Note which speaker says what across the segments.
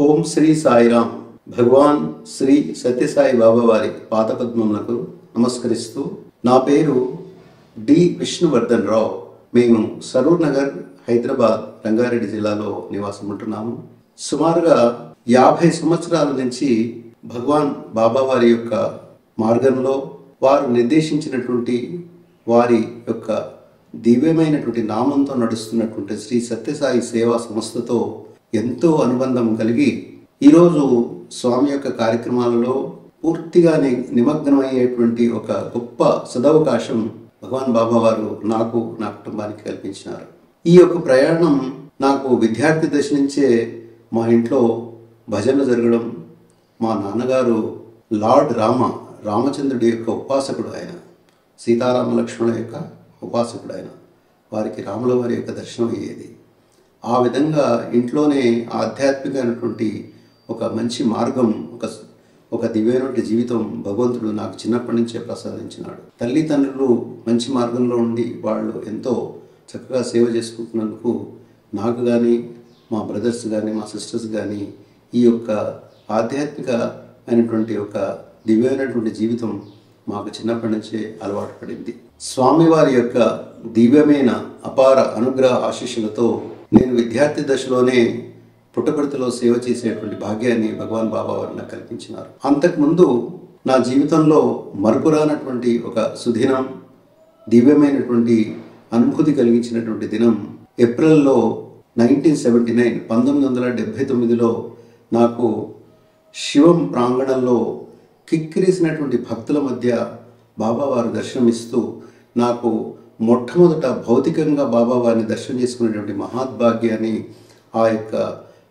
Speaker 1: ఓం శ్రీ సాయిరామ్. భగవాన్ శ్రీ సత్యసాయి బాబా వారి పాదపద్మములకు నమస్కరిస్తూ, నా పేరు డి విష్ణువర్ధన్ రావు. మేము సరూర్ నగర్, హైదరాబాద్, రంగారెడ్డి జిల్లాలో నివాసం ఉంటున్నాము. సుమారుగా 50 సంవత్సరాల నుంచి భగవాన్ బాబా వారి యొక్క మార్గంలో వారు నిర్దేశించినటువంటి వారి యొక్క దివ్యమైనటువంటి నామంతో నడుస్తున్నటువంటి శ్రీ సత్యసాయి సేవా సంస్థతో ఎంతో అనుబంధం కలిగి ఈరోజు స్వామి యొక్క కార్యక్రమాలలో పూర్తిగా నిమగ్నమయ్యేటువంటి ఒక గొప్ప సదవకాశం భగవాన్ బాబా వారు నాకు, నా కుటుంబానికి కల్పించినారు. ఈ యొక్క ప్రయాణం నాకు విద్యార్థి దశ నుంచే మా ఇంట్లో భజనలు జరగడం, మా నాన్నగారు లార్డ్ రామచంద్రుడి యొక్క ఉపాసకుడు, ఆయన సీతారామ లక్ష్మణుల యొక్క ఉపాసకుడు, ఆయన వారికి రాముల వారి యొక్క దర్శనం అయ్యేది. ఆ విధంగా ఇంట్లోనే ఆధ్యాత్మికమైనటువంటి ఒక మంచి మార్గం, ఒక దివ్యమైనటువంటి జీవితం భగవంతుడు నాకు చిన్నప్పటి నుంచే ప్రసాదించినాడు. తల్లిదండ్రులు మంచి మార్గంలో ఉండి వాళ్ళు ఎంతో చక్కగా సేవ చేసుకుంటున్నందుకు నాకు కానీ, మా బ్రదర్స్ కానీ, మా సిస్టర్స్ కానీ ఈ యొక్క ఆధ్యాత్మికమైనటువంటి ఒక దివ్యమైనటువంటి జీవితం మాకు చిన్నప్పటి నుంచే అలవాటు పడింది. స్వామివారి యొక్క దివ్యమైన అపార అనుగ్రహ ఆశీస్సులతో నేను విద్యార్థి దశలోనే పుట్టపర్తిలో సేవ చేసేటువంటి భాగ్యాన్ని భగవాన్ బాబా వారు నాకు కల్పించినారు. అంతకుముందు నా జీవితంలో మరుపురానటువంటి ఒక సుదినం, దివ్యమైనటువంటి అనుభూతి కలిగించినటువంటి దినం ఏప్రిల్లో 1979లో నాకు శివం ప్రాంగణంలో కిక్కిరిసినటువంటి భక్తుల మధ్య బాబా వారు దర్శనమిస్తూ నాకు మొట్టమొదట భౌతికంగా బాబా వారిని దర్శనం చేసుకునేటువంటి మహాద్భాగ్యాన్ని ఆ యొక్క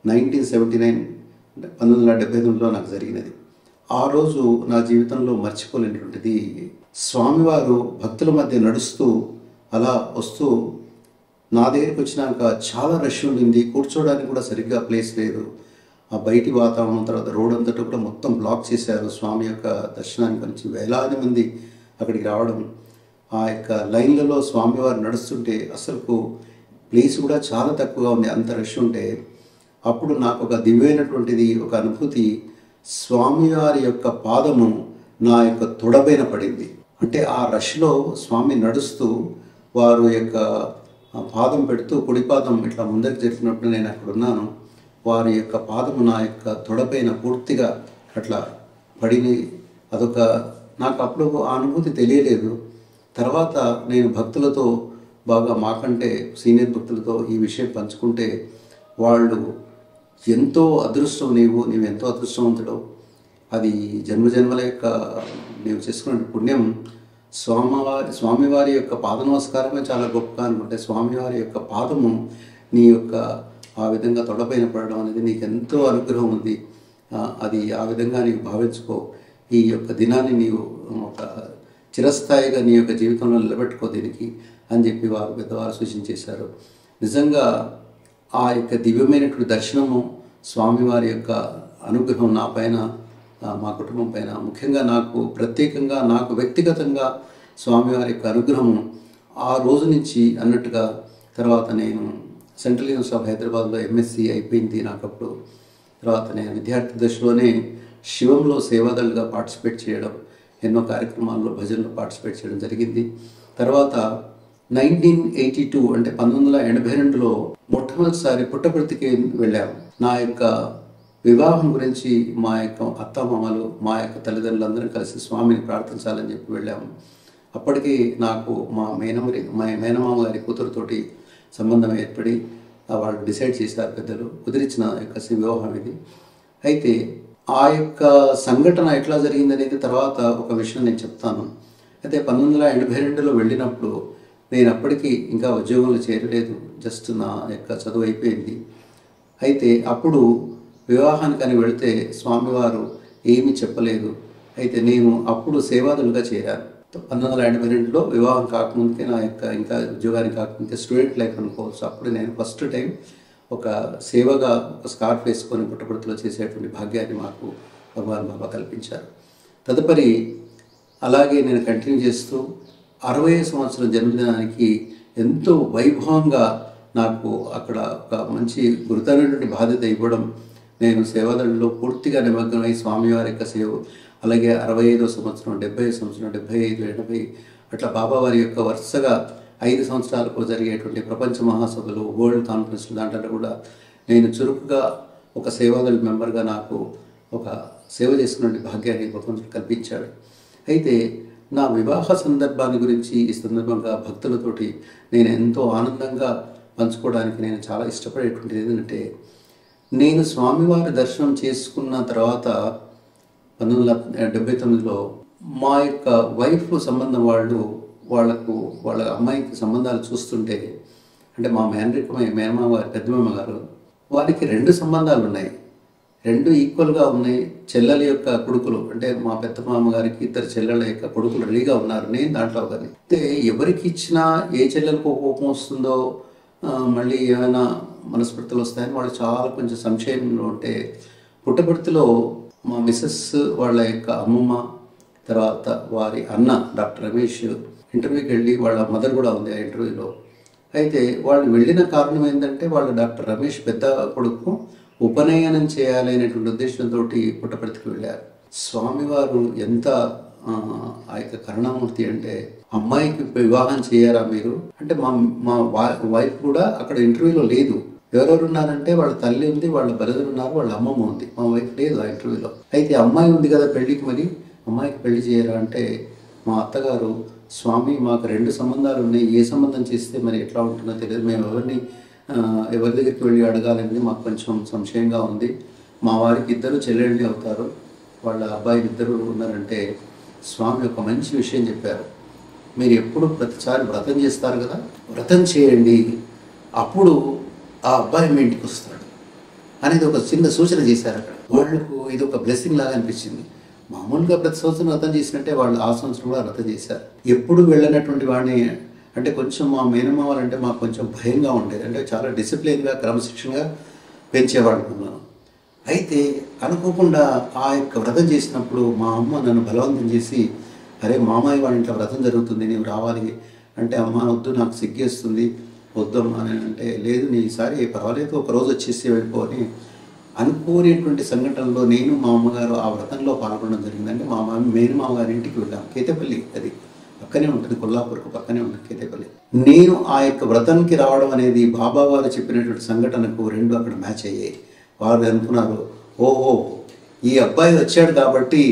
Speaker 1: 1979లో నాకు జరిగినది. ఆ రోజు నా జీవితంలో మర్చిపోలేనటువంటిది. స్వామివారు భక్తుల మధ్య నడుస్తూ అలా వస్తూ నా దగ్గరికి వచ్చినాక చాలా రష్ ఉండింది. కూర్చోవడానికి కూడా సరిగ్గా ప్లేస్ లేదు. ఆ బయటి వాతావరణం, తర్వాత రోడ్ అంతటా కూడా మొత్తం బ్లాక్ చేశారు. స్వామి యొక్క దర్శనానికి నుంచి వేలాది మంది అక్కడికి రావడం, ఆ యొక్క లైన్లలో స్వామివారు నడుస్తుంటే అసలు ప్లేస్ కూడా చాలా తక్కువగా ఉంది, అంత రష్ ఉంటే. అప్పుడు నాకు ఒక దివ్యమైనటువంటిది ఒక అనుభూతి. స్వామివారి యొక్క పాదము నా యొక్క తొడపైన పడింది. అంటే ఆ రష్లో స్వామి నడుస్తూ వారు యొక్క పాదం పెడుతూ కుడి పాదం ఇట్లా ముందరికి జరిపినప్పుడు నేను అక్కడ ఉన్నాను. వారి యొక్క పాదము నా యొక్క తొడపైన పూర్తిగా అట్లా పడింది. అదొక నాకు అప్పుడు ఆ అనుభూతి తెలియలేదు. తర్వాత నేను భక్తులతో బాగా, మాకంటే సీనియర్ భక్తులతో ఈ విషయం పంచుకుంటే వాళ్ళు ఎంతో అదృష్టం, నీవు ఎంతో అదృష్టవంతుడు, అది జన్మజన్మల యొక్క నీవు చేసుకున్న పుణ్యం. స్వామివారి యొక్క పాద నమస్కారమే చాలా గొప్పగా అనుకుంటే స్వామివారి యొక్క పాదము నీ యొక్క ఆ విధంగా తొడపైన పడడం అనేది నీకు ఎంతో అనుగ్రహం ఉంది, అది ఆ విధంగా నీకు భావించుకో. ఈ యొక్క దినాన్ని నీవు ఒక చిరస్థాయిగా నీ యొక్క జీవితంలో నిలబెట్టుకో దీనికి అని చెప్పి వారు పెద్దవారు సూచించేశారు. నిజంగా ఆ యొక్క దివ్యమైనటువంటి దర్శనము, స్వామివారి యొక్క అనుగ్రహం నా పైన, మా కుటుంబం పైన, ముఖ్యంగా నాకు ప్రత్యేకంగా, నాకు వ్యక్తిగతంగా స్వామివారి యొక్క అనుగ్రహము ఆ రోజు నుంచి అన్నట్టుగా. తర్వాత నేను సెంట్రల్ యూనివర్సిటీ ఆఫ్ హైదరాబాద్లో MSc అయిపోయింది నాకప్పుడు. తర్వాత నేను విద్యార్థి దశలోనే శివంలో సేవాదళుగా పార్టిసిపేట్ చేయడం, ఎన్నో కార్యక్రమాల్లో భజనలో పార్టిసిపేట్ చేయడం జరిగింది. తర్వాత 1982 అంటే 1982లో మొట్టమొదటిసారి పుట్టపర్తికి వెళ్ళాము. నా యొక్క వివాహం గురించి మా యొక్క అత్తమామలు, మా యొక్క తల్లిదండ్రులందరం కలిసి స్వామిని ప్రార్థించాలని చెప్పి వెళ్ళాము. అప్పటికి నాకు మా మేనమామ గారి కూతురుతోటి సంబంధం ఏర్పడి వాళ్ళు డిసైడ్ చేశారు, పెద్దలు కుదిరించిన యొక్క వివాహం ఇది. అయితే ఆ యొక్క సంఘటన ఎట్లా జరిగిందనేది తర్వాత ఒక విషయం నేను చెప్తాను. అయితే 1982లో వెళ్ళినప్పుడు నేను అప్పటికి ఇంకా ఉద్యోగంలో చేరలేదు, జస్ట్ నా యొక్క చదువు అయిపోయింది. అయితే అప్పుడు వివాహానికని వెళితే స్వామివారు ఏమీ చెప్పలేదు. అయితే నేను అప్పుడు సేవాదులుగా చేరాను. 1982లో వివాహం కాకముందుకే, నా యొక్క ఇంకా ఉద్యోగానికి కాకముందుకే స్టూడెంట్ లైఫ్ అనుకోవచ్చు. అప్పుడు నేను ఫస్ట్ టైం ఒక సేవగా ఒక స్కార్ఫ్ వేసుకొని పుట్టపర్తిలో చేసేటువంటి భాగ్యాన్ని మాకు భగవాన్ బాబా కల్పించారు. తదుపరి అలాగే నేను కంటిన్యూ చేస్తూ 60వ సంవత్సరం జన్మదినానికి ఎంతో వైభవంగా నాకు అక్కడ ఒక మంచి గురుతరమైనటువంటి బాధ్యత ఇవ్వడం, నేను సేవాదళిలో పూర్తిగా నిమగ్నమై స్వామివారి యొక్క సేవ, అలాగే 65వ సంవత్సరం, 70వ సంవత్సరం, 75, 80 అట్లా బాబావారి యొక్క వరుసగా 5 సంవత్సరాలకు జరిగేటువంటి ప్రపంచ మహాసభలు, వరల్డ్ కాన్ఫరెన్స్లు దాంట్లో కూడా నేను చురుకుగా ఒక సేవాదళి మెంబర్గా నాకు ఒక సేవ చేసుకునే భాగ్యాన్ని భగవంతుడు కల్పించాడు. అయితే నా వివాహ సందర్భాన్ని గురించి ఈ సందర్భంగా భక్తులతోటి నేను ఎంతో ఆనందంగా పంచుకోవడానికి నేను చాలా ఇష్టపడేటువంటిది ఏంటంటే, నేను స్వామివారి దర్శనం చేసుకున్న తర్వాత 1979లో మా యొక్క వైఫ్ సంబంధం వాళ్ళ అమ్మాయికి సంబంధాలు చూస్తుంటే, అంటే మా మేనమామ గారు, పెద్దమామ గారు, వారికి 2 సంబంధాలు ఉన్నాయి, 2 ఈక్వల్గా ఉన్నాయి. చెల్లెల యొక్క కొడుకులు, అంటే మా పెద్ద మామ గారికి 2 చెల్లెల యొక్క కొడుకులు రెడీగా ఉన్నారు, నేను దాంట్లో ఒకరిని. అయితే ఎవరికి ఇచ్చినా ఏ చెల్లెలకు కోపం వస్తుందో, మళ్ళీ ఏమైనా మనస్పృతులు వస్తాయని వాళ్ళు చాలా కొంచెం సంశయంలో ఉంటే, పుట్టపర్తిలో మా మిస్సెస్ వాళ్ళ యొక్క అమ్మమ్మ, తర్వాత వారి అన్న డాక్టర్ రమేష్ ఇంటర్వ్యూకి వెళ్ళి, వాళ్ళ మదర్ కూడా ఉంది ఆ ఇంటర్వ్యూలో. అయితే వాళ్ళు వెళ్ళిన కారణం ఏంటంటే, వాళ్ళ డాక్టర్ రమేష్ పెద్ద కొడుకు ఉపనయనం చేయాలి అనేటువంటి ఉద్దేశంతో పుట్టపర్తికి వెళ్ళారు. స్వామివారు ఎంత ఆ యొక్క కరుణామూర్తి అంటే, అమ్మాయికి వివాహం చేయారా మీరు అంటే, మా వైఫ్ కూడా అక్కడ ఇంటర్వ్యూలో లేదు. ఎవరెవరు ఉన్నారంటే, వాళ్ళ తల్లి ఉంది, వాళ్ళ బ్రదర్ ఉన్నారు, వాళ్ళ అమ్మమ్మ ఉంది, మా వైఫ్ లేదు ఆ ఇంటర్వ్యూలో. అయితే అమ్మాయి ఉంది కదా పెళ్ళికి, మరి అమ్మాయికి పెళ్లి చేయరా అంటే, మా అత్తగారు, స్వామి మాకు 2 సంబంధాలు ఉన్నాయి, ఏ సంబంధం చేస్తే మరి ఎట్లా ఉంటుందో తెలియదు, మేము ఎవరి దగ్గరికి వెళ్ళి అడగాలని మాకు కొంచెం సంశయంగా ఉంది. మా వారికి 2 చెల్లెళ్ళని అవుతారు, వాళ్ళ అబ్బాయిలు 2 ఉన్నారంటే, స్వామి ఒక మంచి విషయం చెప్పారు. మీరు ఎప్పుడు ప్రతిసారి వ్రతం చేస్తారు కదా, వ్రతం చేయండి, అప్పుడు ఆ అబ్బాయి మీ ఇంటికి వస్తాడు అనేది ఒక చిన్న సూచన చేశారు అక్కడ. వాళ్ళకు ఇది ఒక బ్లెస్సింగ్ లాగా అనిపించింది. మామూలుగా ప్రతి సంవత్సరం వ్రతం చేసినట్టే వాళ్ళు ఆ సంవత్సరం కూడా వ్రతం చేశారు. ఎప్పుడు వెళ్ళినటువంటి వాడిని, అంటే కొంచెం మా మేనమావాలంటే మాకు కొంచెం భయంగా ఉండేది, అంటే చాలా డిసిప్లిన్గా క్రమశిక్షణగా పెంచేవాళ్ళు ఉన్నాను. అయితే అనుకోకుండా ఆ యొక్క వ్రతం చేసినప్పుడు మా అమ్మ నన్ను బలవంతం చేసి, అరే మామయ్య వాళ్ళ ఇంట్లో వ్రతం జరుగుతుంది, నీవు రావాలి అంటే, అమ్మ వద్దు నాకు సిగ్గేస్తుంది, వద్దమ్మా అని అంటే, లేదు నీ ఈసారి పర్వాలేదు ఒకరోజు వచ్చేసి వెళ్ళిపోని. అనుకోనేటువంటి సంఘటనలో నేను మా అమ్మగారు ఆ వ్రతంలో పాల్గొనడం జరిగిందంటే, మా మేనమామ గారి ఇంటికి వెళ్ళాం. కేతేపల్లి అది పక్కనే ఉంటుంది, కొల్లాపూర్కు పక్కనే ఉంటుంది కేతేపల్లి. నేను ఆ యొక్క వ్రతానికి రావడం అనేది బాబా వారు చెప్పినటువంటి సంఘటనకు 2 అక్కడ మ్యాచ్ అయ్యాయి. వారు అనుకున్నారు, ఓహో ఈ అబ్బాయి వచ్చాడు కాబట్టి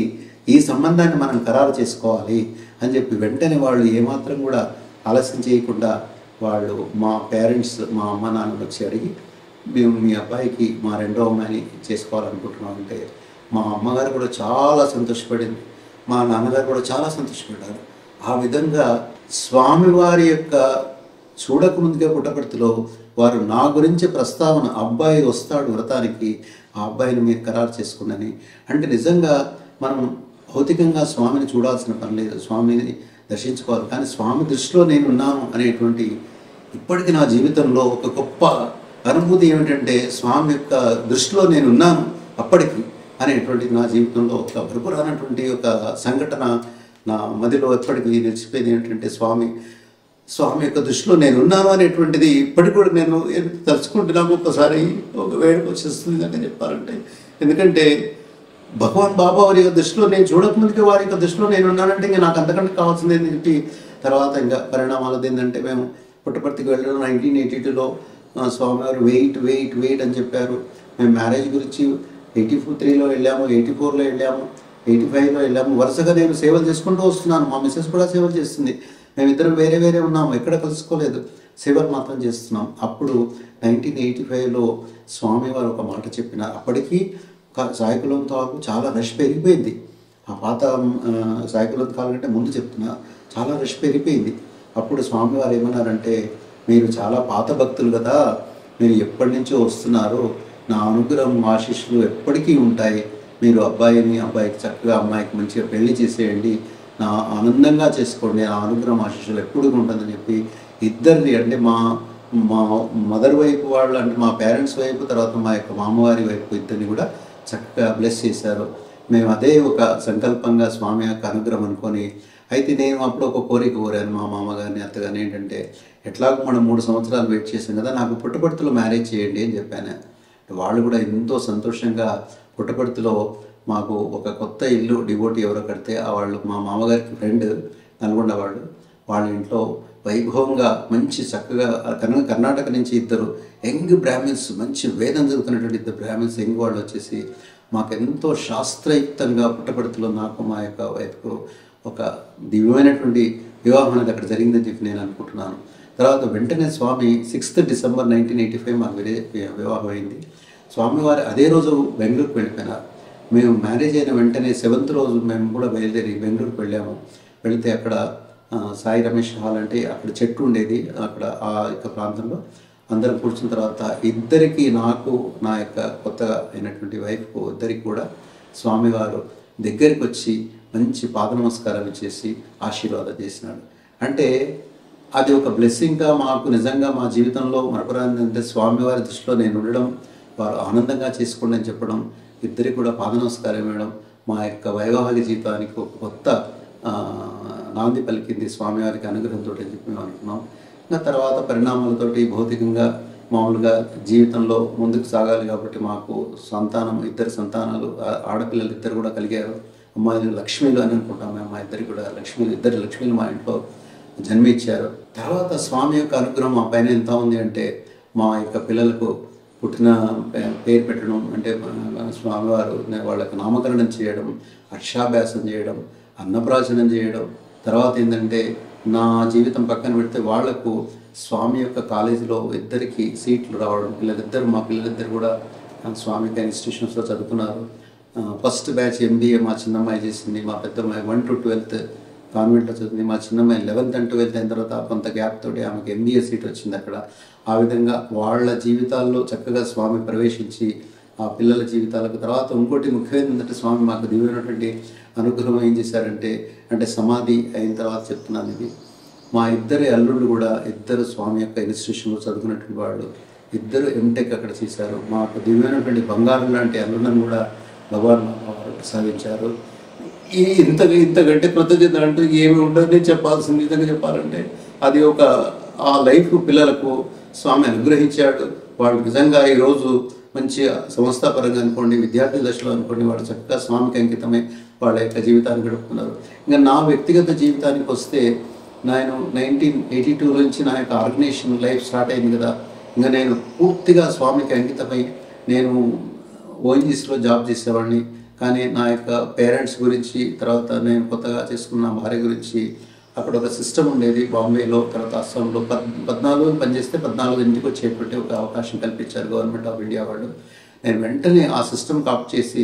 Speaker 1: ఈ సంబంధాన్ని మనం ఖరారు చేసుకోవాలి అని చెప్పి వెంటనే వాళ్ళు ఏమాత్రం కూడా ఆలస్యం చేయకుండా వాళ్ళు మా పేరెంట్స్, మా అమ్మ నాన్న వచ్చి అడిగి, మేము మీ అబ్బాయికి మా 2వ అమ్మాయిని చేసుకోవాలనుకుంటున్నామంటే, మా అమ్మగారు కూడా చాలా సంతోషపడింది, మా నాన్నగారు కూడా చాలా సంతోషపడ్డారు. ఆ విధంగా స్వామివారి యొక్క చూడకముందుగా పుట్టపర్తిలో వారు నా గురించి ప్రస్తావన, అబ్బాయి వస్తాడు వ్రతానికి, ఆ అబ్బాయిని మీరు ఖరారు చేసుకున్నని. అంటే నిజంగా మనం భౌతికంగా స్వామిని చూడాల్సిన పని లేదు, స్వామిని దర్శించుకోవాలి, కానీ స్వామి దృష్టిలో నేను ఉన్నాను అనేటువంటి ఇప్పటికీ నా జీవితంలో ఒక గొప్ప అనుభూతి ఏమిటంటే, స్వామి యొక్క దృష్టిలో నేను ఉన్నాను అప్పటికి అనేటువంటి నా జీవితంలో ఒక భరపురానటువంటి ఒక సంఘటన నా మదిలో ఎప్పటికీ నిలిచిపోయింది. ఏంటంటే, స్వామి యొక్క దృష్టిలో నేను ఉన్నాను అనేటువంటిది ఇప్పటికి కూడా నేను తలుచుకుంటున్నాను. ఒక్కసారి ఒక వేడుక వచ్చేస్తుంది అని చెప్పాలంటే, ఎందుకంటే భగవాన్ బాబా వారి యొక్క దృష్టిలో నేను చూడకముందుకే వారి యొక్క దృష్టిలో నేను ఉన్నానంటే, ఇంకా నాకు అంతకంటే కావాల్సింది ఏంటి చెప్పి తర్వాత ఇంకా పరిణామాలది ఏంటంటే, మేము పుట్టపర్తికి వెళ్ళడం 1982లో స్వామివారు వెయిట్ అని చెప్పారు. మేము మ్యారేజ్ గురించి 83లో వెళ్ళాము, 84లో వెళ్ళాము, 85లో వెళ్ళాము. వరుసగా నేను సేవలు చేసుకుంటూ వస్తున్నాను, మా మిస్సెస్ కూడా సేవలు చేస్తుంది. మేమిద్దరం వేరే ఉన్నాము, ఎక్కడ కలుసుకోలేదు, సేవలు మాత్రం చేస్తున్నాం. అప్పుడు 1985లో స్వామివారు ఒక మాట చెప్పిన, అప్పటికీ సాయికులం తాకు చాలా రష్ పెరిగిపోయింది. ఆ పాత సాయికులం కాలం కంటే ముందు చెప్తున్నా, చాలా రష్ పెరిగిపోయింది. అప్పుడు స్వామివారు ఏమన్నారంటే, మీరు చాలా పాత భక్తులు కదా, మీరు ఎప్పటి నుంచో వస్తున్నారు, నా అనుగ్రహం ఆశీస్సులు ఎప్పటికీ ఉంటాయి, మీరు అబ్బాయికి చక్కగా అమ్మాయికి మంచిగా పెళ్లి చేసేయండి, నా ఆనందంగా చేసుకోండి, నా అనుగ్రహం ఆశీస్సులు ఎప్పుడు ఉంటుందని చెప్పి ఇద్దరిని, అంటే మా మదర్ వైపు వాళ్ళు, అంటే మా పేరెంట్స్ వైపు, తర్వాత మా యొక్క మామవారి వైపు ఇద్దరిని కూడా చక్కగా బ్లెస్ చేశారు. మేము అదే ఒక సంకల్పంగా స్వామి యొక్క అనుగ్రహం అనుకొని, అయితే నేను అప్పుడు ఒక కోరిక కోరాను మా మామగారిని, అత్తగారిని, ఏంటంటే ఎట్లాగో మనం 3 సంవత్సరాలు వెయిట్ చేసాం కదా, నాకు పుట్టపర్తిలో మ్యారేజ్ చేయండి అని చెప్పాను. వాళ్ళు కూడా ఎంతో సంతోషంగా పుట్టపర్తిలో మాకు ఒక కొత్త ఇల్లు డివోటీ ఎవరో కడితే వాళ్ళు మా మామగారికి ఫ్రెండ్ నల్గొండ వాళ్ళ ఇంట్లో వైభవంగా మంచి చక్కగా కర్ణాటక నుంచి ఇద్దరు యంగ్ బ్రాహ్మిన్స్, మంచి వేదం చదువుతున్నటువంటి ఇద్దరు బ్రాహ్మిన్స్ యంగ్ వాళ్ళు వచ్చేసి మాకెంతో శాస్త్రయుక్తంగా పుట్టపర్తిలో నాకు మా యొక్క వైపుకు ఒక దివ్యమైనటువంటి వివాహం అనేది అక్కడ జరిగిందని చెప్పి నేను అనుకుంటున్నాను. తర్వాత వెంటనే స్వామి 6th December 1985 మాకు వివాహం అయింది. స్వామివారు అదే రోజు బెంగళూరుకు వెళ్ళిపోయినారు. మేము మ్యారేజ్ అయిన వెంటనే 7th రోజు మేము కూడా బయలుదేరి బెంగళూరుకు వెళ్ళాము. వెళితే అక్కడ సాయి రమేష్ హాల్ అంటే అక్కడ చెట్టు ఉండేది, అక్కడ ఆ యొక్క ప్రాంతంలో అందరం కూర్చున్న తర్వాత ఇద్దరికి, నాకు నా యొక్క కొత్తగా అయినటువంటి వైఫ్కు ఇద్దరికి కూడా స్వామివారు దగ్గరికి వచ్చి మంచి పాద నమస్కారాలు చేసి ఆశీర్వాదం చేసినాడు. అంటే అది ఒక బ్లెస్సింగ్గా మాకు నిజంగా మా జీవితంలో మరపురాని అంటే స్వామివారి దృష్టిలో నేను ఉండడం, వారు ఆనందంగా చేసుకోండి అని చెప్పడం, ఇద్దరికి కూడా పాద నమస్కారం ఇవ్వడం మా యొక్క వైవాహిక జీవితానికి ఒక కొత్త నాంది పలికింది స్వామివారికి అనుగ్రహంతో అని చెప్పి మేము అనుకున్నాం. ఇంకా తర్వాత పరిణామాలతోటి భౌతికంగా మామూలుగా జీవితంలో ముందుకు సాగాలి కాబట్టి మాకు సంతానం, ఇద్దరు సంతానాలు, ఆడపిల్లలు ఇద్దరు కూడా కలిగారు. అమ్మాయిలు లక్ష్మీలు అని అనుకుంటాం మేము. మా ఇద్దరికి కూడా ఇద్దరు లక్ష్మీలు మా ఇంట్లో జన్మించారు. తర్వాత స్వామి యొక్క అనుగ్రహం మా పైన ఎంత ఉంది అంటే మా యొక్క పిల్లలకు పుట్టిన పేరు పెట్టడం, అంటే స్వామివారు వాళ్ళకి నామకరణం చేయడం, అక్షరాభ్యాసం చేయడం, అన్నప్రాశనం చేయడం. తర్వాత ఏంటంటే నా జీవితం పక్కన పెడితే వాళ్లకు స్వామి యొక్క కాలేజీలో ఇద్దరికి సీట్లు రావడం, మా పిల్లలిద్దరు కూడా స్వామి ఇన్స్టిట్యూషన్స్లో చదువుకున్నారు. ఫస్ట్ బ్యాచ్ MBA మా చిన్నమ్మాయి చేసింది, మా పెద్దమ్మాయి 1 to 12th కాన్వెంట్లో చదివింది, మా చిన్నమ్మాయి 11th and 12th అయిన తర్వాత కొంత గ్యాప్ తోటి ఆమెకి MBA సీట్ వచ్చింది అక్కడ. ఆ విధంగా వాళ్ళ జీవితాల్లో చక్కగా స్వామి ప్రవేశించి ఆ పిల్లల జీవితాలకు. తర్వాత ఇంకోటి ముఖ్యమైనది ఏంటంటే స్వామి మాకు దివ్యమైనటువంటి అనుగ్రహం ఏం చేశారంటే, అంటే సమాధి అయిన తర్వాత చెప్తున్నాను ఇది, మా ఇద్దరి అల్లుళ్ళు కూడా ఇద్దరు స్వామి యొక్క ఇన్స్టిట్యూషన్లో చదువుకున్నటువంటి వాళ్ళు, ఇద్దరు MTech అక్కడ చేశారు. మాకు దివ్యమైనటువంటి బంగారం లాంటి అల్లుళ్ళను కూడా భగవాన్ ప్రసాదించారు. ఇంతకంటే కృతజ్ఞత అంటూ ఏమి ఉండదని చెప్పాల్సింది. విధంగా చెప్పాలంటే అది ఒక ఆ లైఫ్ పిల్లలకు స్వామి అనుగ్రహించాడు. వాళ్ళు నిజంగా ఈరోజు మంచిగా సంస్థాపరంగా అనుకోండి, విద్యార్థి దశలో అనుకోండి, వాళ్ళు చక్కగా స్వామికి అంకితమై వాళ్ళ యొక్క జీవితాన్ని గడుపుతున్నారు. ఇంకా నా వ్యక్తిగత జీవితానికి వస్తే, నేను 1982 నుంచి నా యొక్క ఆర్గనైజేషన్ లైఫ్ స్టార్ట్ అయింది కదా. ఇంకా నేను పూర్తిగా స్వామికి అంకితమై నేను ONGCలో జాబ్ చేసేవాడిని. కానీ నా యొక్క పేరెంట్స్ గురించి, తర్వాత నేను కొత్తగా చేసుకున్న భార్య గురించి, అక్కడ ఒక సిస్టమ్ ఉండేది బాంబేలో, తర్వాత అస్సాంలో 14 పనిచేస్తే 14 ఇంటికి వచ్చేటువంటి ఒక అవకాశం కల్పించారు గవర్నమెంట్ ఆఫ్ ఇండియా వాళ్ళు. నేను వెంటనే ఆ సిస్టమ్ కాప్ చేసి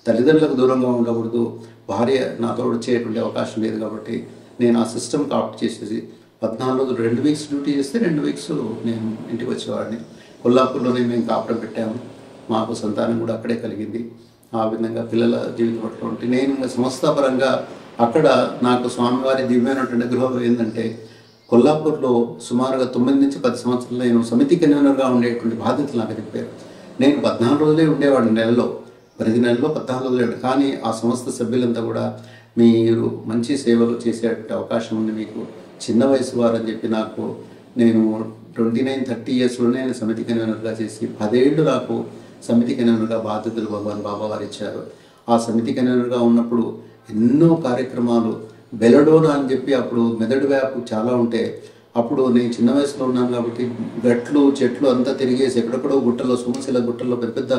Speaker 1: తల్లిదండ్రులకు దూరంగా ఉండకూడదు, భార్య నాతో వచ్చేటువంటి అవకాశం లేదు కాబట్టి నేను ఆ సిస్టమ్ కాప్ చేసేసి 14 రోజులు 2 weeks డ్యూటీ చేస్తే 2 weeks నేను ఇంటికి వచ్చేవాడిని. కొల్లాపూర్లోనే మేము కాపురం పెట్టాము. మాకు సంతానం కూడా అక్కడే కలిగింది. ఆ విధంగా పిల్లల జీవితం పట్ల ఉంటే నేను సంస్థాపరంగా అక్కడ నాకు స్వామివారి దివ్యమైనటువంటి గృహం ఏంటంటే, కొల్లాపూర్లో సుమారుగా 9 నుంచి 10 సంవత్సరాలు నేను సమితి కన్వీనర్గా ఉండేటువంటి బాధ్యతలు నాకు చెప్పారు. నేను 14 రోజులే ఉండేవాడిని నెలలో, ప్రతి నెలలో 14 రోజులే. కానీ ఆ సంస్థ సభ్యులంతా కూడా మీరు మంచి సేవలు చేసేటువంటి అవకాశం ఉంది మీకు, చిన్న వయసు వారు అని చెప్పి నాకు, నేను 29-30 yearsలోనే నేను సమితి కన్వీనర్గా చేసి 10 ఏళ్ళు నాకు సమితి కన్వీనర్గా బాధ్యతలు భగవాన్ బాబా వారు ఇచ్చారు. ఆ సమితి కన్వీనర్గా ఉన్నప్పుడు ఎన్నో కార్యక్రమాలు, బెలడోనా అని చెప్పి అప్పుడు మెదడు వ్యాపు చాలా ఉంటే, అప్పుడు నేను చిన్న వయసులో ఉన్నాను కాబట్టి గట్లు చెట్లు అంతా తిరిగేసి ఎక్కడెక్కడో గుట్టల్లో, సోమశిల గుట్టల్లో పెద్ద పెద్ద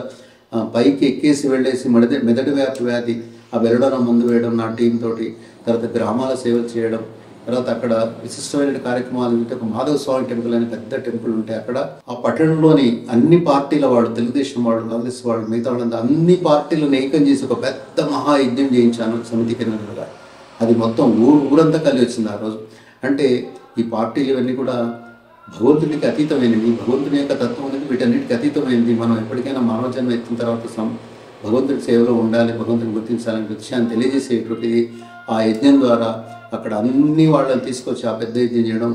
Speaker 1: పైకి ఎక్కేసి వెళ్ళేసి మెదడు వ్యాధి ఆ బెలడోనా మందు వేయడం నా టీం తోటి, తర్వాత గ్రామాల సేవలు చేయడం, తర్వాత అక్కడ విశిష్టమైన కార్యక్రమాలు ఉంటే ఒక మాధవ స్వామి టెంపుల్ అనే పెద్ద టెంపుల్ ఉంటే అక్కడ ఆ పట్టణంలోని అన్ని పార్టీల వాళ్ళు, తెలుగుదేశం వాళ్ళు, కాంగ్రెస్ వాళ్ళు, మిగతా వాళ్ళంతా అన్ని పార్టీలను ఏకం చేసి ఒక పెద్ద మహాయజ్ఞం చేయించాను సమితి కన్వీనర్గా. అది మొత్తం ఊరంతా కలిసి వచ్చింది ఆ రోజు. అంటే ఈ పార్టీలు ఇవన్నీ కూడా భగవంతునికి అతీతమైనవి, భగవంతుని యొక్క తత్వం అనేది వీటన్నిటికి అతీతమైనది. మనం ఎప్పటికైనా మానవ జన్మ ఎత్తిన తర్వాత భగవంతుడి సేవలో ఉండాలి, భగవంతుని గుర్తించాలనే విషయాన్ని తెలియజేసేటువంటిది ఆ యజ్ఞం ద్వారా. అక్కడ అన్ని వాళ్ళని తీసుకొచ్చి ఆ పెద్ద యజ్ఞం చేయడం,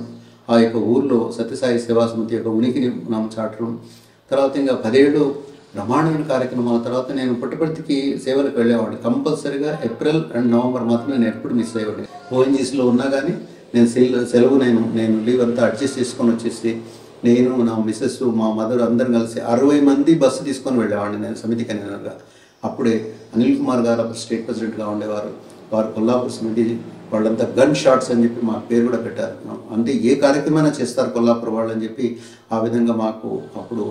Speaker 1: ఆ యొక్క ఊర్లో సత్యసాయి సేవా సమితి యొక్క ఉనికిని మనం చాటడం. తర్వాత ఇంకా 10 ఏళ్ళు బ్రహ్మాండమైన కార్యక్రమాల తర్వాత నేను పుట్టపర్తికి సేవలకు వెళ్ళేవాడిని. కంపల్సరీగా April and November మాత్రం నేను ఎప్పుడు మిస్ అయ్యేవాడిని. ONGCలో ఉన్నా కానీ నేను సెలవు నేను లీవ్ అంతా అడ్జస్ట్ చేసుకొని వచ్చేసి నేను నా మిస్సెస్ మా మదర్ అందరం కలిసి 60 మంది బస్సు తీసుకొని వెళ్ళేవాడిని నేను సమితి కన్వీనర్గా. అప్పుడే అనిల్ కుమార్ గారు అప్పుడు స్టేట్ ప్రెసిడెంట్గా ఉండేవారు. వారు కొల్లాపూర్ సమితి వాళ్ళంతా గన్ షాట్స్ అని చెప్పి మాకు పేరు కూడా పెట్టారు. అంటే ఏ కార్యక్రమైనా చేస్తారు కొల్లాపూర్ వాళ్ళు అని చెప్పి ఆ విధంగా మాకు అప్పుడు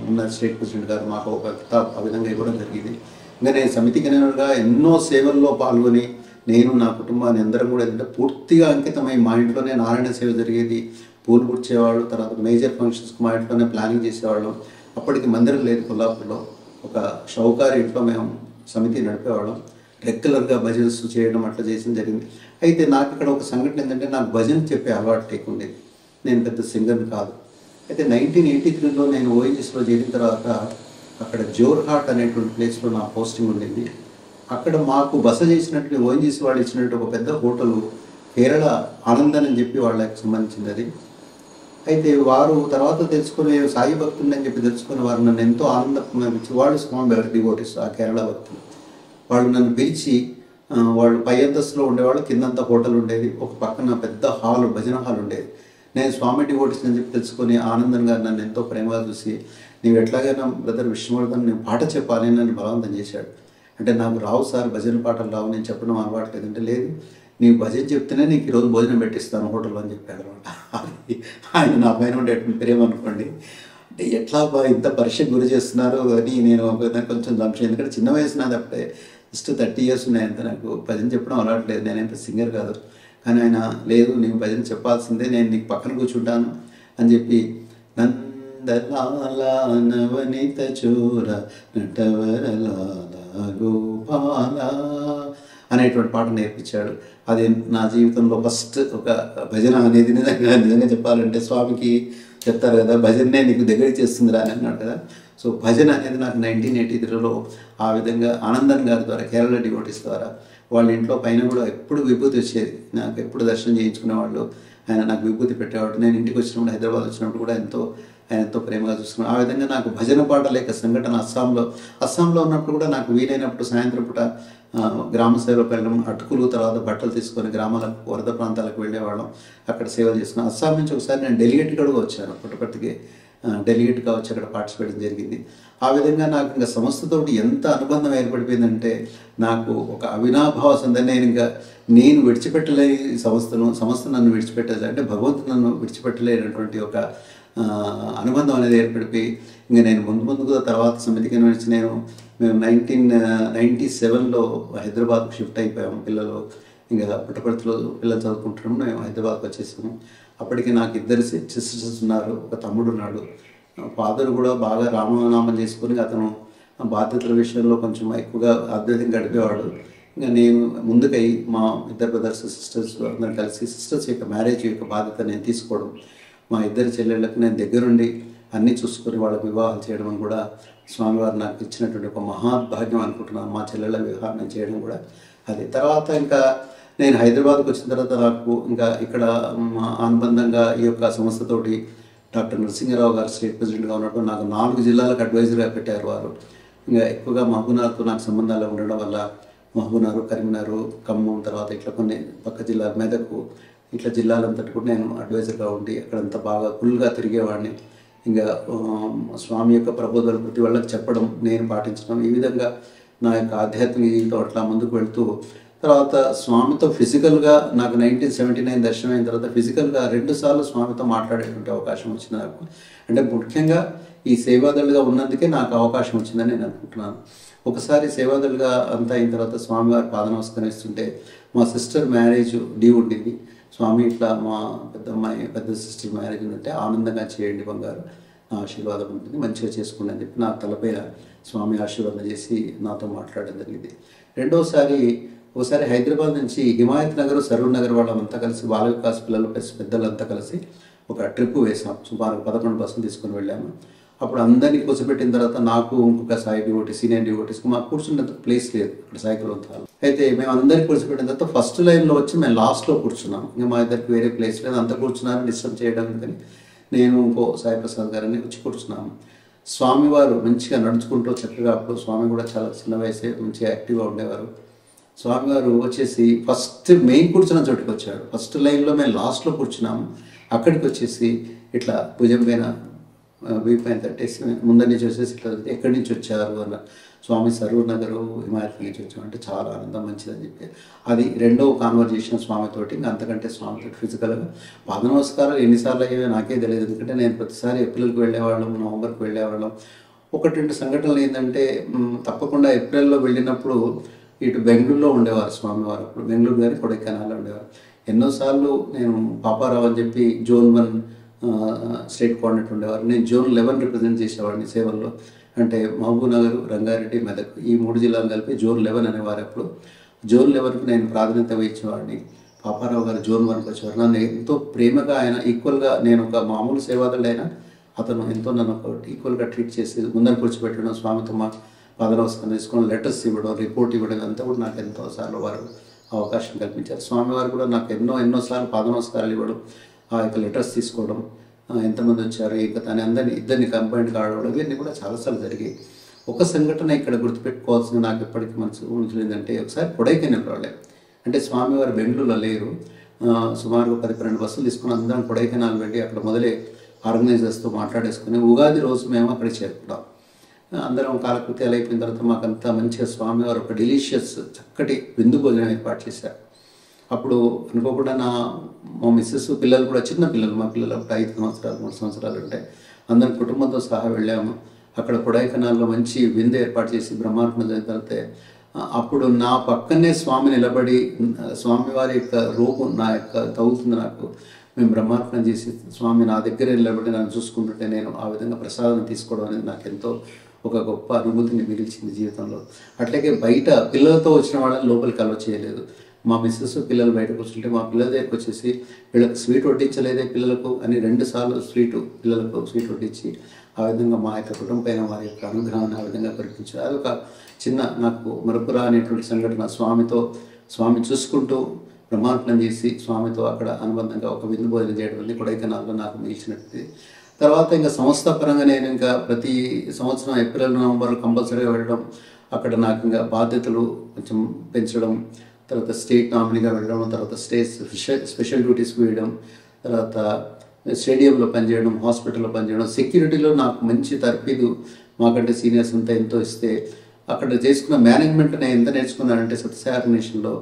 Speaker 1: ఉన్న స్టేట్ ప్రెసిడెంట్ గారు మాకు ఒక కితాబ్ ఆ విధంగా ఇవ్వడం జరిగింది. ఇంకా నేను సమితి కన్వీనర్గా ఎన్నో సేవల్లో పాల్గొని నేను నా కుటుంబాన్ని అందరం కూడా ఏంటంటే పూర్తిగా అంకితమై మా ఇంట్లోనే నారాయణ సేవ జరిగేది. పూలు పుడిచేవాళ్ళు, తర్వాత మేజర్ ఫంక్షన్స్కి మా ఇంట్లోనే ప్లానింగ్ చేసేవాళ్ళం. అప్పటికి మందిరం లేదు కొల్లాపూర్లో, ఒక షౌకారి ఇంట్లో మేము సమితి నడిపేవాళ్ళం. రెగ్యులర్గా భజన్స్ చేయడం అట్లా చేసిన జరిగింది. అయితే నాకు ఇక్కడ ఒక సంఘటన ఏంటంటే నాకు భజన చెప్పే అలవాటు లేకుండేది. నేను పెద్ద సింగర్ని కాదు. అయితే 1983లో నేను ఓఎన్జీసీలో చేరిన తర్వాత అక్కడ జోర్హాట్ అనేటువంటి ప్లేస్లో నా పోస్టింగ్ ఉండేది. అక్కడ మాకు బస చేసినట్టు ఓఎన్జీసీ వాళ్ళు ఇచ్చినట్టు ఒక పెద్ద హోటల్ కేరళ ఆనందన్ అని చెప్పి వాళ్ళకి సంబంధించింది అది. అయితే వారు తర్వాత తెలుసుకుని సాయి భక్తుని అని చెప్పి తెలుసుకుని వారు నన్ను ఎంతో ఆనందపరిచి, వాళ్ళు స్వామి వారి డివోటీస్ ఆ కేరళ భక్తులు. వాళ్ళు నన్ను పిలిచి, వాళ్ళు పై అంతస్తులో ఉండేవాళ్ళు, కిందంతా హోటల్ ఉండేది, ఒక పక్కన పెద్ద హాల్ భజన హాల్ ఉండేది. నేను స్వామి డివోటీస్ అని చెప్పి తెలుసుకొని ఆనందం గారు నన్ను ఎంతో ప్రేమగా చూసి, నీవు ఎట్లాగైనా బ్రదర్ విష్ణువర్ధన్ నేను పాట చెప్పాలి అని నన్ను బలవంతం చేశాడు. అంటే నాకు రావు సార్ భజన పాటలు రావు, నేను చెప్పడం అలవాటు లేదంటే, లేదు నీవు భజన చెప్తేనే నీకు ఈరోజు భోజనం పెట్టిస్తాను హోటల్లో అని చెప్పాడు అనమాట. అది ఆయన నా పైన ఉండేటువంటి ప్రేమ అనుకోండి. అంటే ఎట్లా ఇంత పరీక్షకు గురి చేస్తున్నారు అని నేను కొంచెం సంశయం. ఎందుకంటే చిన్న వయసు నాది, అప్పుడే జస్ట్ 30 years ఉన్నాయి అంత. నాకు భజన చెప్పడం అలవాటు లేదు, నేనేంత సింగర్ కాదు. కానీ ఆయన లేదు నీవు భజన చెప్పాల్సిందే, నేను నీకు పక్కన కూర్చుంటాను అని చెప్పి నందలాల నవనిత చోర నటవరలాల గోపాల అనేటువంటి పాట నేర్పించాడు. అది నా జీవితంలో ఫస్ట్ ఒక భజన అనేది. నిజంగా చెప్పాలంటే స్వామికి చెప్తారు కదా, భజనే నీకు దగ్గరికి చేస్తుందిరా అని అన్నాడు కదా. సో భజన అనేది నాకు 1983లో ఆ విధంగా ఆనందన్ గారి ద్వారా, కేరళ డివోటీస్ ద్వారా, వాళ్ళ ఇంట్లో పైన కూడా ఎప్పుడు విభూతి వచ్చేది. నాకు ఎప్పుడు దర్శనం చేయించుకునేవాళ్ళు, ఆయన నాకు విభూతి పెట్టేవాడు. నేను ఇంటికి వచ్చినప్పుడు, హైదరాబాద్ వచ్చినప్పుడు కూడా ఆయన ఎంతో ప్రేమగా చూసుకున్నాను. ఆ విధంగా నాకు భజన పాట లేక సంఘటన అస్సాంలో ఉన్నప్పుడు కూడా నాకు వీలైనప్పుడు సాయంత్రం పూట గ్రామ సేవలో వెళ్ళడం, అటుకులు తర్వాత బట్టలు తీసుకొని గ్రామాలకు, వరద ప్రాంతాలకు వెళ్ళేవాళ్ళం, అక్కడ సేవలు చేసుకున్నాను. అస్సాం నుంచి ఒకసారి నేను డెలిగేట్గా కూడా వచ్చాను, పుట్టపర్తికి డెలిగేట్గా వచ్చి అక్కడ పార్టిసిపేట్ జరిగింది. ఆ విధంగా నాకు ఇంకా సంస్థతోటి ఎంత అనుబంధం ఏర్పడిపోయిందంటే, నాకు ఒక అవినాభావ నేను విడిచిపెట్టలేని సంస్థ నన్ను విడిచిపెట్టలేదు. అంటే భగవంతుడు నన్ను విడిచిపెట్టలేనటువంటి ఒక అనుబంధం అనేది ఏర్పడిపోయి, ఇంకా నేను ముందుగా తర్వాత సమితికి నుంచి మేము 1997లో హైదరాబాద్కు షిఫ్ట్ అయిపోయాము. పిల్లలు ఇంకా పుట్టపర్తిలో పిల్లలు చదువుకుంటున్నాము, మేము హైదరాబాద్కి వచ్చేసాము. అప్పటికి నాకు 2 సిస్టర్స్ ఉన్నారు, ఒక తమ్ముడు ఉన్నాడు. ఫాదర్ కూడా బాగా రామనామం చేసుకొని అతను బాధ్యతల విషయంలో కొంచెం ఎక్కువగా ఆధ్యాత్మికంగా గడిపేవాడు. ఇంకా నేను ముందుకై మా 2 బ్రదర్స్ సిస్టర్స్ అందరం కలిసి సిస్టర్స్ యొక్క మ్యారేజ్ యొక్క బాధ్యత నేను తీసుకోవడం, మా 2 చెల్లెళ్ళకు నేను దగ్గరుండి అన్నీ చూసుకొని వాళ్ళకి వివాహాలు చేయడం అని కూడా స్వామివారు నాకు ఇచ్చినటువంటి ఒక మహాభాగ్యం అనుకుంటున్నాను. మా చెల్లెళ్ళ వివాహం నేను చేయడం కూడా అది. తర్వాత ఇంకా నేను హైదరాబాద్కి వచ్చిన తర్వాత నాకు ఇంకా ఇక్కడ అనుబంధంగా ఈ యొక్క సంస్థతోటి డాక్టర్ నరసింహారావు గారు స్టేట్ ప్రెసిడెంట్గా ఉన్నప్పుడు నాకు 4 జిల్లాలకు అడ్వైజర్గా పెట్టారు వారు. ఇంకా ఎక్కువగా మహబూబ్నగర్తో నాకు సంబంధాలు ఉండడం వల్ల మహబూబ్నగర్, కరీంనగర్, ఖమ్మం, తర్వాత ఇట్లా కొన్ని పక్క జిల్లాలు, మెదకు, ఇట్లా జిల్లాలంతటి కూడా నేను అడ్వైజర్గా ఉండి అక్కడంతా బాగా ఫుల్గా తిరిగేవాడిని. ఇంకా స్వామి యొక్క ప్రబోధాలు ప్రతి వాళ్ళకి చెప్పడం, నేను పాటించడం, ఈ విధంగా నా యొక్క ఆధ్యాత్మిక జీవితం అట్లా ముందుకు వెళ్తూ, తర్వాత స్వామితో ఫిజికల్గా నాకు 1979 దర్శనం అయిన తర్వాత ఫిజికల్గా 2 సార్లు స్వామితో మాట్లాడేటువంటి అవకాశం వచ్చింది నాకు. అంటే ముఖ్యంగా ఈ సేవాదళుగా ఉన్నందుకే నాకు అవకాశం వచ్చిందని నేను అనుకుంటున్నాను. ఒకసారి సేవాదళుగా అంతా అయిన తర్వాత స్వామివారి పాద నమస్కరిస్తుంటే మా సిస్టర్ మ్యారేజ్ డ్యూ ఉండింది. స్వామి ఇట్లా మా పెద్ద సిస్టర్ మ్యారేజ్ ఉంటే ఆనందంగా చేయండి బంగారు, నా ఆశీర్వాదం ఉంటుంది, మంచిగా చేసుకోండి అని చెప్పి నా తలపైన స్వామి ఆశీర్వాదం చేసి నాతో మాట్లాడడం జరిగింది. ఒకసారి హైదరాబాద్ నుంచి హిమాయత్ నగర్, సరూర్ నగర్ వాళ్ళంతా కలిసి, బాల వికాస్ పిల్లలు పెద్దలంతా కలిసి ఒక ట్రిప్ వేసాం. సుమారు 11 బస్సులు తీసుకొని వెళ్ళాము. అప్పుడు అందరినీ కూర్చోబెట్టిన తర్వాత నాకు ఇంకొక సాయి డివోటీ, సీనియర్ డివోటీస్కి మాకు కూర్చున్నంత ప్లేస్ లేదు అక్కడ సాయికులు. అయితే మేము అందరినీ కూర్చోబెట్టిన తర్వాత ఫస్ట్ లైన్లో వచ్చి మేము లాస్ట్లో కూర్చున్నాం. ఇంకా మా ఇద్దరికి వేరే ప్లేస్ లేదు, అంతా కూర్చున్నారని డిస్టర్బ్ చేయడం కానీ నేను ఇంకో సాయి ప్రసాద్ గారిని వచ్చి కూర్చున్నాము. స్వామివారు మంచిగా నడుచుకుంటూ చక్కగా, అప్పుడు స్వామి కూడా చాలా చిన్న వయసే, మంచిగా యాక్టివ్గా ఉండేవారు. స్వామివారు వచ్చేసి ఫస్ట్ మెయిన్ కూర్చున్న చోటుకి వచ్చాడు. ఫస్ట్ లైన్లో మేము లాస్ట్లో కూర్చున్నాము. అక్కడికి వచ్చేసి ఇట్లా భుజం పైన వీపు పైన తట్టేసి ముందరి నుంచి వచ్చేసి ఇట్లా ఎక్కడి నుంచి వచ్చారు అన్న. స్వామి సరూర్ నగర్ హిమాయత్ నుంచి వచ్చాం అంటే చాలా ఆనందం, మంచిదని చెప్పి అది రెండవ కాన్వర్జేషన్ స్వామితోటి. ఇంకా అంతకంటే స్వామితోటి ఫిజికల్గా పాద నమస్కారాలు ఎన్నిసార్లు అయ్యాయో నాకే తెలియదు. ఎందుకంటే నేను ప్రతిసారి ఏప్రిల్కి వెళ్ళేవాళ్ళం, నవంబర్కి వెళ్ళేవాళ్ళం. ఒకటి రెండు సంఘటనలు ఏంటంటే తప్పకుండా ఏప్రిల్లో వెళ్ళినప్పుడు ఇటు బెంగళూరులో ఉండేవారు స్వామివారు. అప్పుడు బెంగళూరు కానీ కొడైకెనాల్లో ఉండేవారు. ఎన్నోసార్లు నేను పాపారావు అని చెప్పి జోన్ 1 స్టేట్ కోఆర్డినేటర్ ఉండేవారు. నేను జోన్ 11 రిప్రజెంట్ చేసేవాడిని సేవల్లో. అంటే మహబూబ్నగర్, రంగారెడ్డి, మెదక్ ఈ 3 జిల్లాలు కలిపి జోన్ 11 అనేవారు. అప్పుడు జోన్ 11కి నేను ప్రాధాన్యత వహించేవాడిని. పాపారావు గారు జోన్ 1కి వచ్చేవారు. నన్ను ఎంతో ప్రేమగా ఆయన ఈక్వల్గా, నేను ఒక మామూలు సేవాదులైనా అతను ఎంతో నన్ను ఒక ఈక్వల్గా ట్రీట్ చేసి ముందర కూర్చోబెట్టడం, స్వామితో మా పాద నమస్కారం తీసుకొని లెటర్స్ ఇవ్వడం, రిపోర్ట్ ఇవ్వడం అంతా కూడా నాకు ఎంతోసార్లు వారు అవకాశం కల్పించారు. స్వామివారు కూడా నాకు ఎన్నోసార్లు పాద నమస్కారాలు ఇవ్వడం, ఆ యొక్క లెటర్స్ తీసుకోవడం, ఎంతమంది వచ్చారు ఏకత అని ఇద్దరిని కంబైన్డ్ కావడం, ఇవన్నీ కూడా చాలాసార్లు జరిగాయి. ఒక సంఘటన ఇక్కడ గుర్తుపెట్టుకోవాల్సింది నాకు ఎప్పటికీ మనసు ఏంటంటే, ఒకసారి కొడైకెనాల్ వాళ్ళే అంటే స్వామివారు బెంగళూరులో లేరు. సుమారు 10-12 బస్సులు తీసుకుని అందరం కొడైకెనాల్ వెళ్ళి అక్కడ మొదలే ఆర్గనైజర్స్తో మాట్లాడేసుకుని ఉగాది రోజు మేము అక్కడికి చేరుకున్నాం. అందరం కాలకృత్యాలు అయిపోయిన తర్వాత మాకంతా మంచిగా స్వామివారు ఒక డెలిషియస్ చక్కటి విందు భోజనం ఏర్పాటు చేశారు. అప్పుడు అనుకోకుండా మా మిస్సెస్ పిల్లలు కూడా చిన్న పిల్లలు, మా పిల్లలు అప్పుడు 5 సంవత్సరాలు 3 సంవత్సరాలు ఉంటాయి. అందరం కుటుంబంతో సహా వెళ్ళాము. అక్కడ కొడైకెనాల్లో మంచి విందు ఏర్పాటు చేసి బ్రహ్మార్పణ జరిగిన తర్వాత అప్పుడు నా పక్కనే స్వామి నిలబడి స్వామివారి యొక్క రూపం నా యొక్క తవ్వుతుంది నాకు. మేము బ్రహ్మార్పణ చేసి స్వామి నా దగ్గర నిలబడి నన్ను చూసుకుంటుంటే నేను ఆ విధంగా ప్రసాదం తీసుకోవడం అనేది నాకు ఎంతో ఒక గొప్ప అనుభూతిని మిగిల్చింది జీవితంలో. అట్లాగే బయట పిల్లలతో వచ్చిన వాళ్ళని లోపలికి అలవ చేయలేదు. మా మిస్సెస్ పిల్లలు బయటకు వస్తుంటే మా పిల్లల దగ్గరికి వచ్చేసి వీళ్ళకి స్వీట్ వడ్డించలేదే పిల్లలకు అని 2 సార్లు పిల్లలకు స్వీట్ వడ్డించి ఆ విధంగా మా యొక్క కుటుంబం పైన వారి యొక్క అనుగ్రహాన్ని ఆ విధంగా పరిపించారు. అది ఒక చిన్న నాకు మరపురా అనేటువంటి సంఘటన. స్వామి చూసుకుంటూ బ్రహ్మార్పణం చేసి స్వామితో అక్కడ అనుబంధంగా ఒక విందు భోజనం చేయడం అనేది కొడైకెనాల్లో నాకు మిగిల్చినట్టు. తర్వాత ఇంకా సంస్థాపరంగా నేను ఇంకా ప్రతి సంవత్సరం ఏప్రిల్ నవంబర్ కంపల్సరీగా వెళ్ళడం, అక్కడ నాకు ఇంకా బాధ్యతలు కొంచెం పెంచడం, తర్వాత స్టేట్ నామినీగా వెళ్ళడం, తర్వాత స్పెషల్ డ్యూటీస్కి వేయడం, తర్వాత స్టేడియంలో పనిచేయడం, హాస్పిటల్లో పనిచేయడం, సెక్యూరిటీలో నాకు మంచి తర్ఫీదు మాకంటే సీనియర్స్ అంతా ఎంతో ఇస్తే అక్కడ చేసుకున్న మేనేజ్మెంట్ నేను ఎంత నేర్చుకున్నానంటే సత్యసాయి ఆర్గనైజేషన్లో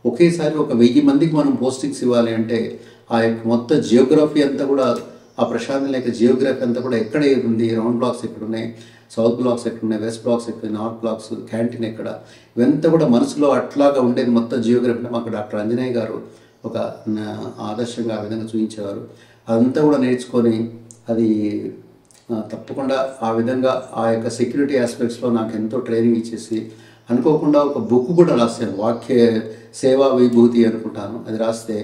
Speaker 1: ఒకేసారి ఒక 1000 మందికి మనం పోస్టింగ్స్ ఇవ్వాలి అంటే ఆ యొక్క మొత్తం జియోగ్రఫీ అంతా కూడా ఆ ప్రశాంత్ లేక జియోగ్రఫీ అంతా కూడా ఎక్కడ ఉంది, రౌండ్ బ్లాక్స్ ఎక్కడున్నాయి, సౌత్ బ్లాక్స్ ఎక్కడున్నాయి, వెస్ట్ బ్లాక్స్ ఎక్కడ, నార్త్ బ్లాక్స్, క్యాంటీన్ ఎక్కడ, ఇవంతా కూడా మనసులో అట్లాగా ఉండేది మొత్తం జియోగ్రఫీ. మాకు డాక్టర్ అంజనేయ గారు ఒక ఆదర్శంగా ఆ విధంగా చూపించేవారు. అదంతా కూడా నేర్చుకొని అది తప్పకుండా ఆ విధంగా ఆ యొక్క సెక్యూరిటీ ఆస్పెక్ట్స్లో నాకు ఎంతో ట్రైనింగ్ ఇచ్చేసి అనుకోకుండా ఒక బుక్ కూడా రాశాను, వాక్య సేవా విభూతి అనుకుంటాను. అది రాస్తే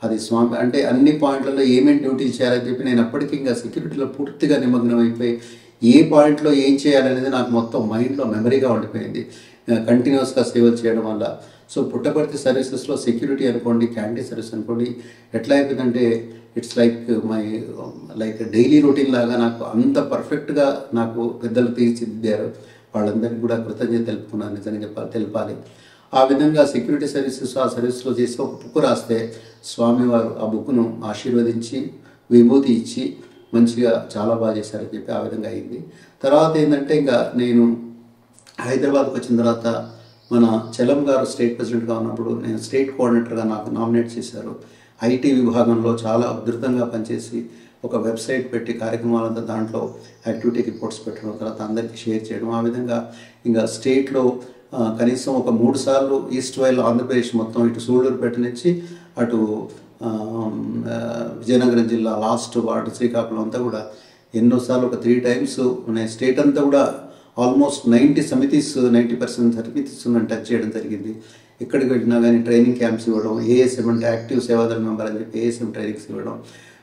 Speaker 1: అది స్వామి అంటే అన్ని పాయింట్లలో ఏమేమి డ్యూటీలు చేయాలని చెప్పి నేను అప్పటికి ఇంకా సెక్యూరిటీలో పూర్తిగా నిమగ్నం అయిపోయి ఏ పాయింట్లో ఏం చేయాలనేది నాకు మొత్తం మైండ్లో మెమరీగా ఉండిపోయింది కంటిన్యూస్గా సేవలు చేయడం వల్ల. సో పుట్టపర్తి సర్వీసెస్లో సెక్యూరిటీ అనుకోండి, క్యాంటీన్ సర్వీస్ అనుకోండి, ఎట్లా అయిపోయిందంటే ఇట్స్ లైక్ డైలీ రొటీన్ లాగా నాకు అంత పర్ఫెక్ట్గా నాకు పెద్దలు తీర్చిదిద్దారు. వాళ్ళందరికీ కూడా కృతజ్ఞత తెలుపుకున్నాను, నిజంగా తెలపాలి. ఆ విధంగా సెక్యూరిటీ సర్వీసెస్ ఆ సర్వీస్లో చేసి ఒక బుక్ రాస్తే స్వామివారు ఆ బుక్ను ఆశీర్వదించి విభూతి ఇచ్చి మంచిగా చాలా బాగా చేశారని చెప్పి ఆ విధంగా అయింది. తర్వాత ఏంటంటే ఇంకా నేను హైదరాబాద్కి వచ్చిన తర్వాత మన చలం గారు స్టేట్ ప్రెసిడెంట్గా ఉన్నప్పుడు నేను స్టేట్ కోఆర్డినేటర్గా నాకు నామినేట్ చేశారు. ఐటీ విభాగంలో చాలా అద్భుతంగా పనిచేసి ఒక వెబ్సైట్ పెట్టి కార్యక్రమాలంతా దాంట్లో యాక్టివిటీ రిపోర్ట్స్ పెట్టడం, తర్వాత అందరికీ షేర్ చేయడం. ఆ విధంగా ఇంకా స్టేట్లో కనీసం ఒక 3 సార్లు ఈస్ట్ వైల్ ఆంధ్రప్రదేశ్ మొత్తం ఇటు సూళ్ళూరుపేట నుంచి అటు విజయనగరం జిల్లా లాస్ట్ వార్డు శ్రీకాకుళం అంతా కూడా ఎన్నోసార్లు ఒక 3 టైమ్స్ నేను స్టేట్ అంతా కూడా ఆల్మోస్ట్ 90% సర్వీసెస్ టచ్ చేయడం జరిగింది. ఎక్కడికి వెళ్ళినా కానీ ట్రైనింగ్ క్యాంప్స్ ఇవ్వడం, ఏఎస్ఎం అంటే యాక్టివ్ సేవాదళ మెంబర్ అని చెప్పి ఏఎస్ఎం ట్రైనింగ్స్ ఇవ్వడం,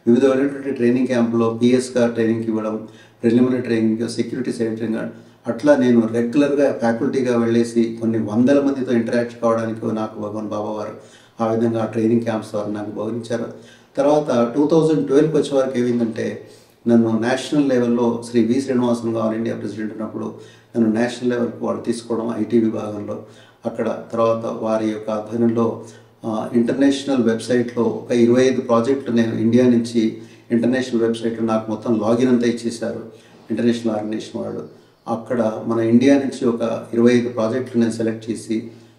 Speaker 1: వివిధమైనటువంటి ట్రైనింగ్ క్యాంపులో పిఎస్గా ట్రైనింగ్ ఇవ్వడం, ప్రిలిమినరీ ట్రైనింగ్, సెక్యూరిటీ ట్రైనింగ్, అట్లా నేను రెగ్యులర్గా ఫ్యాకల్టీగా వెళ్ళేసి కొన్ని 100 మందితో ఇంటరాక్ట్ కావడానికి నాకు భగవాన్ బాబా వారు ఆ విధంగా ట్రైనింగ్ క్యాంప్స్ వారు నాకు బోధించారు. తర్వాత 2012కి వచ్చే వరకు ఏమైందంటే నన్ను నేషనల్ లెవెల్లో శ్రీ వి శ్రీనివాసన్ ఆల్ ఇండియా ప్రెసిడెంట్ ఉన్నప్పుడు నన్ను నేషనల్ లెవెల్కి వాళ్ళు తీసుకోవడం ఐటీ విభాగంలో. అక్కడ తర్వాత వారి యొక్క ఆధ్వర్యంలో ఇంటర్నేషనల్ వెబ్సైట్లో ఒక 25 ప్రాజెక్టులు నేను ఇండియా నుంచి ఇంటర్నేషనల్ వెబ్సైట్లో నాకు మొత్తం లాగిన్ అంతా ఇచ్చేశారు ఇంటర్నేషనల్ ఆర్గనైజేషన్ వాళ్ళు. అక్కడ మన ఇండియా నుంచి ఒక 25 ప్రాజెక్టులు నేను సెలెక్ట్ చేసి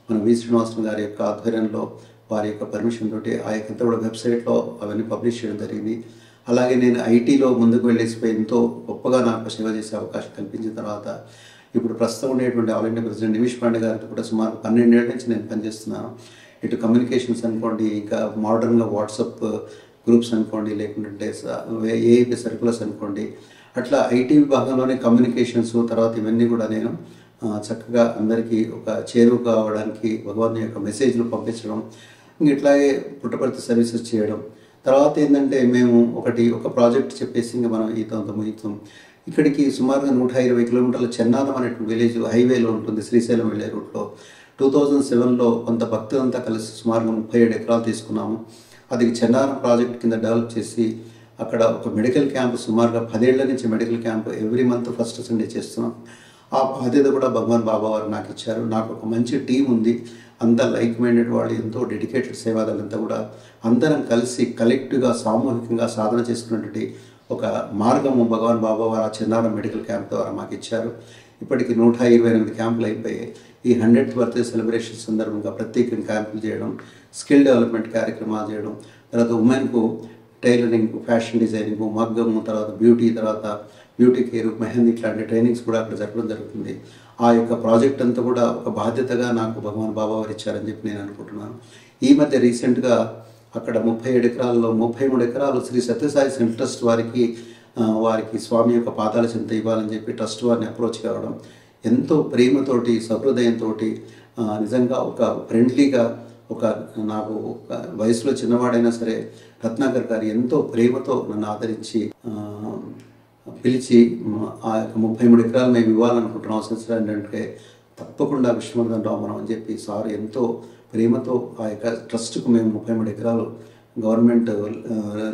Speaker 1: మన వి శ్రీనివాసన్ గారి యొక్క ఆధ్వర్యంలో వారి యొక్క పర్మిషన్ తోటి ఆ యొక్క కూడా వెబ్సైట్లో అవన్నీ పబ్లిష్ చేయడం జరిగింది. అలాగే నేను ఐటీలో ముందుకు వెళ్ళేసిపోయి ఎంతో గొప్పగా నాకు సేవ చేసే అవకాశం కల్పించిన తర్వాత ఇప్పుడు ప్రస్తుతం ఉండేటువంటి all India president Nimish Pandey గారితో కూడా సుమారు 12 ఏళ్ళ నుంచి నేను పనిచేస్తున్నాను. ఇటు కమ్యూనికేషన్స్ అనుకోండి, ఇంకా మోడర్న్గా వాట్సాప్ గ్రూప్స్ అనుకోండి, లేకుంటే ఏఐపీ సర్కులర్స్ అనుకోండి, అట్లా ఐటీ విభాగంలోనే కమ్యూనికేషన్స్ తర్వాత ఇవన్నీ కూడా నేను చక్కగా అందరికీ ఒక చేరువ కావడానికి భగవాన్ యొక్క మెసేజ్లు పంపించడం, ఇట్లాగే పుట్టపర్తి సర్వీసెస్ చేయడం. తర్వాత ఏంటంటే మేము ఒక ప్రాజెక్ట్ చెప్పేసి ఇంకా మనం ఈతంత ముగిస్తాం. ఇక్కడికి సుమారుగా 120 కిలోమీటర్ల చెన్నారం అనేటువంటి విలేజ్ హైవేలో ఉంటుంది, శ్రీశైలం వెళ్ళే రూట్లో. 2007లో కొంత భక్తులంతా కలిసి సుమారుగా 37 ఎకరాలు తీసుకున్నాము. అది చెన్నారం ప్రాజెక్ట్ కింద డెవలప్ చేసి అక్కడ ఒక మెడికల్ క్యాంప్ సుమారుగా 10 ఏళ్ల నుంచి medical camp every month first Sunday చేస్తున్నాం. ఆ బాధ్యత కూడా భగవాన్ బాబా వారు నాకు ఇచ్చారు. నాకు ఒక మంచి టీం ఉంది, అంతా లైక్ మైండెడ్ వాళ్ళు, ఎంతో డెడికేటెడ్ సేవాదాలంతా కూడా అందరం కలిసి కలెక్టివ్గా సామూహికంగా సాధన చేసుకున్నటువంటి ఒక మార్గము భగవాన్ బాబా వారు ఆ చెన్నారం మెడికల్ క్యాంప్ ద్వారా మాకు ఇచ్చారు. ఇప్పటికి 128 క్యాంపులు అయిపోయాయి. ఈ 100th బర్త్డే సెలబ్రేషన్ సందర్భంగా ప్రత్యేకంగా క్యాంపులు చేయడం, స్కిల్ డెవలప్మెంట్ కార్యక్రమాలు చేయడం, తర్వాత ఉమెన్కు టైలరింగ్, ఫ్యాషన్ డిజైనింగ్, మగ్గము, తర్వాత బ్యూటీ కేర్, మెహందీ ఇట్లాంటి ట్రైనింగ్స్ కూడా అక్కడ జరగడం జరుగుతుంది. ఆ యొక్క ప్రాజెక్ట్ అంతా కూడా ఒక బాధ్యతగా నాకు భగవాన్ బాబా వారు ఇచ్చారని చెప్పి నేను అనుకుంటున్నాను. ఈ మధ్య రీసెంట్గా అక్కడ 37 ఎకరాల్లో 33 ఎకరాలు శ్రీ సత్యసాయి సెంటర్ ట్రస్ట్ వారికి స్వామి యొక్క పాదాల చెంత ఇవ్వాలని చెప్పి ట్రస్ట్ వారిని అప్రోచ్ కావడం, ఎంతో ప్రేమతోటి సహృదయంతో నిజంగా ఒక ఫ్రెండ్లీగా నాకు వయసులో చిన్నవాడైనా సరే రత్నాకర్ గారు ఎంతో ప్రేమతో నన్ను ఆదరించి పిలిచి ఆ యొక్క 33 ఎకరాలు మేము ఇవ్వాలనుకుంటున్నాం సంవత్సరానికి, తప్పకుండా విష్ణువర్ధన్ రావు మనం అని చెప్పి సార్ ఎంతో ప్రేమతో ఆ యొక్క ట్రస్ట్కు మేము 33 ఎకరాలు గవర్నమెంట్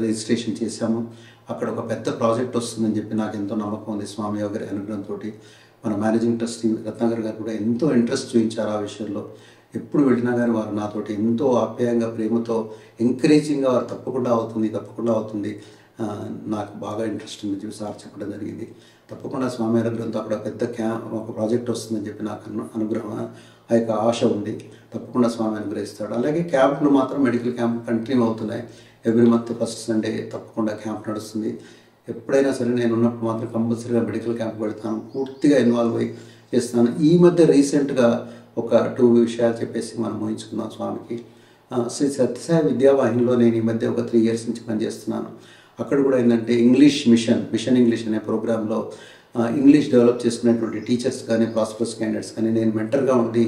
Speaker 1: రిజిస్ట్రేషన్ చేశాము. అక్కడ ఒక పెద్ద ప్రాజెక్ట్ వస్తుందని చెప్పి నాకు ఎంతో నమ్మకం ఉంది. స్వామి గారి అనుగ్రహంతో మన మేనేజింగ్ ట్రస్టీ రత్నాకర్ గారు కూడా ఎంతో ఇంట్రెస్ట్ చూపించారు ఆ విషయంలో. ఎప్పుడు వెళ్ళినా కానీ వారు నాతోటి ఎంతో ఆప్యాయంగా ప్రేమతో ఎంకరేజింగ్గా వారు తప్పకుండా అవుతుంది నాకు బాగా ఇంట్రెస్ట్ ఉంది చెప్పి సార్ చెప్పడం జరిగింది. తప్పకుండా స్వామి అనుగ్రహంతో అక్కడ పెద్ద ఒక ప్రాజెక్ట్ వస్తుందని చెప్పి నాకు అనుగ్రహం ఆ యొక్క ఆశ ఉంది. తప్పకుండా స్వామి అనుగ్రహిస్తాడు. అలాగే క్యాంపులు మాత్రం మెడికల్ క్యాంప్ కంటిన్యూ అవుతున్నాయి. ఎవ్రీ మంత్ ఫస్ట్ సండే తప్పకుండా క్యాంప్ నడుస్తుంది. ఎప్పుడైనా సరే నేను ఉన్నప్పుడు మాత్రం కంపల్సరీగా మెడికల్ క్యాంప్ పెడతాను, పూర్తిగా ఇన్వాల్వ్ అయ్యి చేస్తాను. ఈ మధ్య రీసెంట్గా ఒక 2 విషయాలు చెప్పేసి మనం ఊహించుకున్నాం స్వామికి. శ్రీ సత్యసాయి విద్యావాహినిలో నేను ఈ మధ్య ఒక 3 years నుంచి పనిచేస్తున్నాను. అక్కడ కూడా ఏంటంటే మిషన్ ఇంగ్లీష్ అనే ప్రోగ్రాంలో ఇంగ్లీష్ డెవలప్ చేసుకునేటువంటి టీచర్స్ కానీ ప్రాస్పరస్ క్యాండిడేట్స్ కానీ నేను మెంటర్గా ఉండి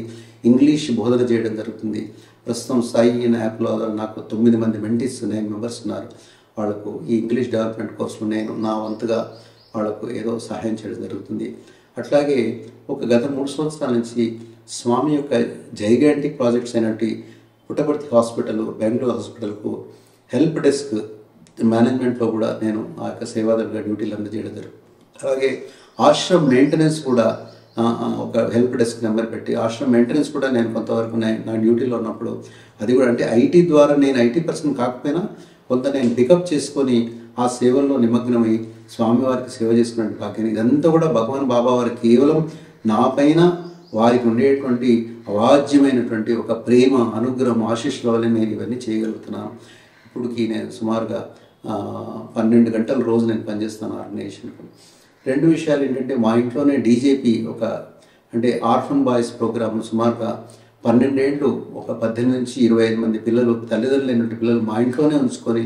Speaker 1: ఇంగ్లీష్ బోధన చేయడం జరుగుతుంది. ప్రస్తుతం సాయి అనే యాప్లో నాకు 9 మంది మెంటీస్ 9 members ఉన్నారు. వాళ్ళకు ఈ ఇంగ్లీష్ డెవలప్మెంట్ కోర్సులో నేను నా వంతుగా వాళ్ళకు ఏదో సహాయం చేయడం జరుగుతుంది. అట్లాగే గత 3 సంవత్సరాల నుంచి స్వామి యొక్క జైగాంటిక్ ప్రాజెక్ట్స్ అయినట్టు పుట్టపర్తి హాస్పిటల్, బెంగళూరు హాస్పిటల్కు హెల్ప్ డెస్క్ మేనేజ్మెంట్లో కూడా నేను ఆ యొక్క సేవాదారుగా డ్యూటీలు అందజేయడం జరుగుతుంది. అలాగే ఆశ్రమ్ మెయింటెనెన్స్ కూడా ఒక హెల్ప్ డెస్క్ నెంబర్ పెట్టి ఆశ్రమ్ మెయింటెనెన్స్ కూడా నేను కొంతవరకు నా డ్యూటీలో ఉన్నప్పుడు అది కూడా అంటే ఐటీ ద్వారా నేను ఐటీ పర్సన్ కాకపోయినా కొంత నేను పికప్ చేసుకొని ఆ సేవల్లో నిమగ్నమై స్వామివారికి సేవ చేసుకునే భాగ్యాన్ని ఇదంతా కూడా భగవాన్ బాబా వారు కేవలం నా పైన వారికి ఉండేటువంటి అవాజ్యమైనటువంటి ఒక ప్రేమ, అనుగ్రహం, ఆశీస్సుల వల్ల నేను ఇవన్నీ చేయగలుగుతున్నాను. ఇప్పటికి నేను సుమారుగా 12 గంటల రోజు నేను పనిచేస్తాను ఆర్గనైజేషన్కు. 2 విషయాలు ఏంటంటే మా ఇంట్లోనే డీజేపీ అంటే ఆర్ఫన్ బాయ్స్ ప్రోగ్రామ్ సుమారుగా 12 ఏళ్ళు 18 నుంచి 25 మంది పిల్లలు, తల్లిదండ్రులు లేనటువంటి పిల్లలు మా ఇంట్లోనే ఉంచుకొని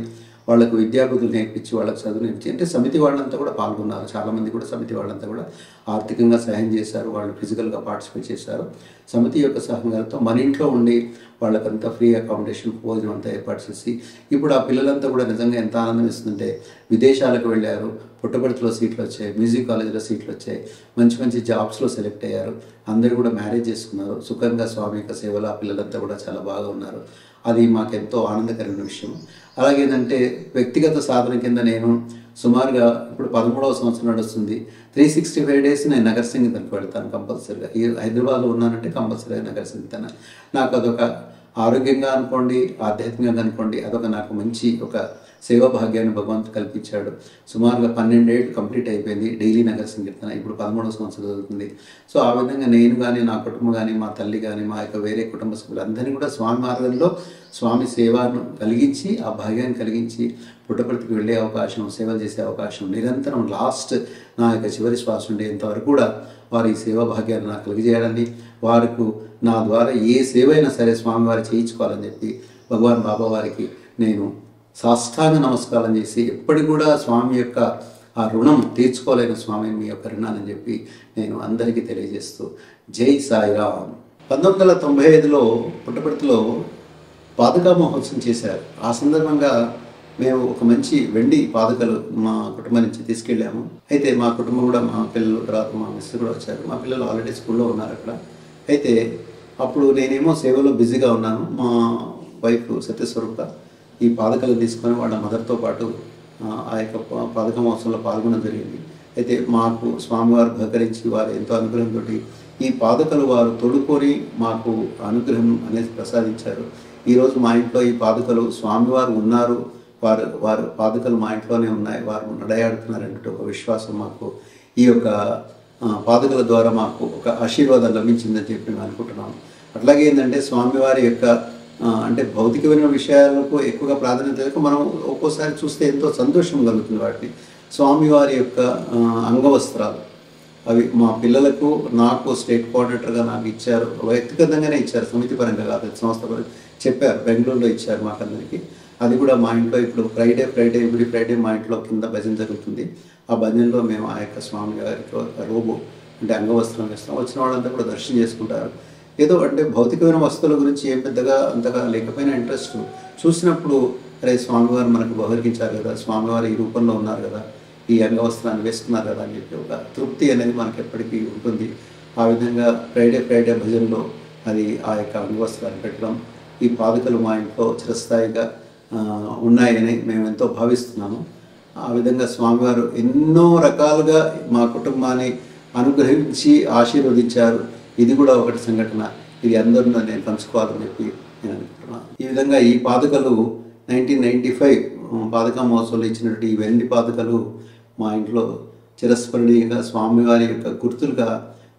Speaker 1: వాళ్ళకు విద్యాబుద్ధులు నేర్పించి వాళ్ళకి చదువు నేర్పించి అంటే సమితి వాళ్ళంతా కూడా పాల్గొన్నారు. చాలామంది కూడా సమితి వాళ్ళంతా కూడా ఆర్థికంగా సహాయం చేశారు, వాళ్ళు ఫిజికల్గా పార్టిసిపేట్ చేశారు. సమితి యొక్క సహకారంతో మన ఇంట్లో ఉండి వాళ్ళకంతా ఫ్రీ అకామిడేషన్, భోజనం అంతా ఏర్పాటు చేసి ఇప్పుడు ఆ పిల్లలంతా కూడా నిజంగా ఎంత ఆనందం ఇస్తుందంటే విదేశాలకు వెళ్ళారు, పుట్టపర్తిలో సీట్లు వచ్చాయి, మ్యూజిక్ కాలేజీలో సీట్లు వచ్చాయి, మంచి మంచి జాబ్స్లో సెలెక్ట్ అయ్యారు, అందరూ కూడా మ్యారేజ్ చేసుకున్నారు, సుఖంగా స్వామి యొక్క సేవలో ఆ పిల్లలంతా కూడా చాలా బాగా ఉన్నారు. అది మాకెంతో ఆనందకరమైన విషయం. అలాగేంటంటే వ్యక్తిగత సాధన కింద నేను సుమారుగా ఇప్పుడు 13వ సంవత్సరం నడుస్తుంది. 365 డేస్ నేను నగర సంగీతానికి వెళ్తాను కంపల్సరీగా. ఈ హైదరాబాద్లో ఉన్నానంటే కంపల్సరీగా నగర సంగీతాన్ని. నాకు అదొక ఆరోగ్యంగా అనుకోండి, ఆధ్యాత్మికంగా అనుకోండి, అదొక నాకు మంచి ఒక సేవా భాగ్యాన్ని భగవంతుడు కల్పించాడు. సుమారుగా 12 ఏళ్ళు కంప్లీట్ అయిపోయింది డైలీ నగర సంకీర్తన. ఇప్పుడు 13వ సంవత్సరం జరుగుతుంది. సో ఆ విధంగా నేను కానీ, నా కుటుంబం కానీ, మా తల్లి కానీ, మా యొక్క వేరే కుటుంబ సభ్యులందరినీ కూడా స్వామి మార్గంలో స్వామి సేవను కలిగించి, ఆ భాగ్యాన్ని కలిగించి పుట్టపర్తికి వెళ్ళే అవకాశం, సేవలు చేసే అవకాశం నిరంతరం లాస్ట్ నా యొక్క చివరి శ్వాస ఉండేంతవరకు కూడా వారు ఈ సేవా భాగ్యాన్ని నాకు కలిగజేయాలని, వారికి నా ద్వారా ఏ సేవ అయినా సరే స్వామివారు చేయించుకోవాలని చెప్పి భగవాన్ బాబా వారికి నేను సాష్టాంగ నమస్కారం చేసి ఎప్పటికి కూడా స్వామి యొక్క ఆ రుణం తీర్చుకోలేని స్వామి మీ యొక్క రుణాలని చెప్పి నేను అందరికీ తెలియజేస్తూ జై సాయిరామ్. 1995లో పుట్టపర్తిలో పాదుకా మహోత్సవం చేశారు. ఆ సందర్భంగా మేము ఒక మంచి వెండి పాదుకలు మా కుటుంబం నుంచి తీసుకెళ్ళాము. అయితే మా కుటుంబం కూడా, మా పిల్లలు, తర్వాత మా మిస్ కూడా వచ్చారు. మా పిల్లలు ఆల్రెడీ స్కూల్లో ఉన్నారు అక్కడ. అయితే అప్పుడు నేనేమో సేవలో బిజీగా ఉన్నాను. మా వైఫ్ సత్యస్వరూప ఈ పాదుకలు తీసుకొని వాళ్ళ మదర్తో పాటు ఆ యొక్క పాదుక మహోత్సవంలో పాల్గొనడం జరిగింది. అయితే మాకు స్వామివారు సహకరించి వారు ఎంతో అనుగ్రహంతో ఈ పాదుకలు వారు తొడుకొని మాకు అనుగ్రహం అనేది ప్రసాదించారు. ఈరోజు మా ఇంట్లో ఈ పాదుకలు స్వామివారు ఉన్నారు, వారు పాదుకలు మా ఇంట్లోనే ఉన్నాయి, వారు నడయాడుతున్నారంటే ఒక విశ్వాసం మాకు ఈ యొక్క పాదుకల ద్వారా మాకు ఒక ఆశీర్వాదం లభించిందని చెప్పి మేము అనుకుంటున్నాము. అట్లాగే ఏంటంటే స్వామివారి యొక్క అంటే భౌతికమైన విషయాలకు ఎక్కువగా ప్రాధాన్యత లేక మనం ఒక్కోసారి చూస్తే ఎంతో సంతోషం కలుగుతుంది వాటిని. స్వామివారి యొక్క అంగవస్త్రాలు అవి మా పిల్లలకు, నాకు స్టేట్ కోఆర్డినేటర్గా నాకు ఇచ్చారు. వ్యక్తిగతంగానే ఇచ్చారు, సమితి పరంగా కాదు, సంస్థ పరంగా చెప్పారు. బెంగళూరులో ఇచ్చారు మాకందరికీ. అది కూడా మా ఇంట్లో ఇప్పుడు ఫ్రైడే ఎవ్రీ ఫ్రైడే మా ఇంట్లో కింద భజన జరుగుతుంది. ఆ భజనలో మేము ఆ యొక్క స్వామి గారికి రోబు అంటే అంగవస్త్రం వేస్తాం. వచ్చిన వాళ్ళంతా కూడా దర్శనం చేసుకుంటారు. ఏదో అంటే భౌతికమైన వస్తువుల గురించి ఏం పెద్దగా అంతగా లేకపోయినా ఇంట్రెస్ట్ చూసినప్పుడు అరే స్వామివారు మనకు బహుకరించారు కదా, స్వామివారు ఈ రూపంలో ఉన్నారు కదా, ఈ అంగవస్త్రాన్ని వేసుకున్నారు కదా అని చెప్పి ఒక తృప్తి అనేది మనకు ఎప్పటికీ ఉంటుంది. ఆ విధంగా ఫ్రైడే భజనలో అది ఆ యొక్క అంగవస్త్రాన్ని పెట్టడం, ఈ పాదుకలు మా ఇంట్లో చిరస్థాయిగా ఉన్నాయని మేము ఎంతో భావిస్తున్నాము. ఆ విధంగా స్వామివారు ఎన్నో రకాలుగా మా కుటుంబాన్ని అనుగ్రహించి ఆశీర్వదించారు. ఇది కూడా ఒకటి సంఘటన. ఇది అందరిలో నేను పంచుకోవాలని చెప్పి నేను అనుకుంటున్నాను. ఈ విధంగా ఈ పాదుకలు 1995 పాదుకా మహోత్సవంలో ఇచ్చినటువంటి ఈ వెండి పాదుకలు మా ఇంట్లో చిరస్మరణీయంగా స్వామివారి యొక్క గుర్తులుగా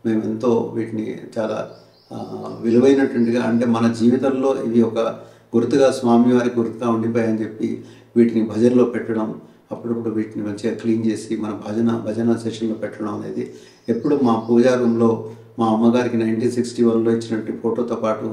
Speaker 1: మేము ఎంతో వీటిని చాలా విలువైనటువంటిగా, అంటే మన జీవితంలో ఇవి ఒక గుర్తుగా స్వామివారి గుర్తుగా ఉండిపోయాయని చెప్పి వీటిని భజనలో పెట్టడం, అప్పుడప్పుడు వీటిని మంచిగా క్లీన్ చేసి మన భజన సెషన్లో పెట్టడం అనేది ఎప్పుడు మా పూజా రూమ్లో మా అమ్మగారికి 1961లో ఇచ్చినటువంటి ఫోటోతో పాటు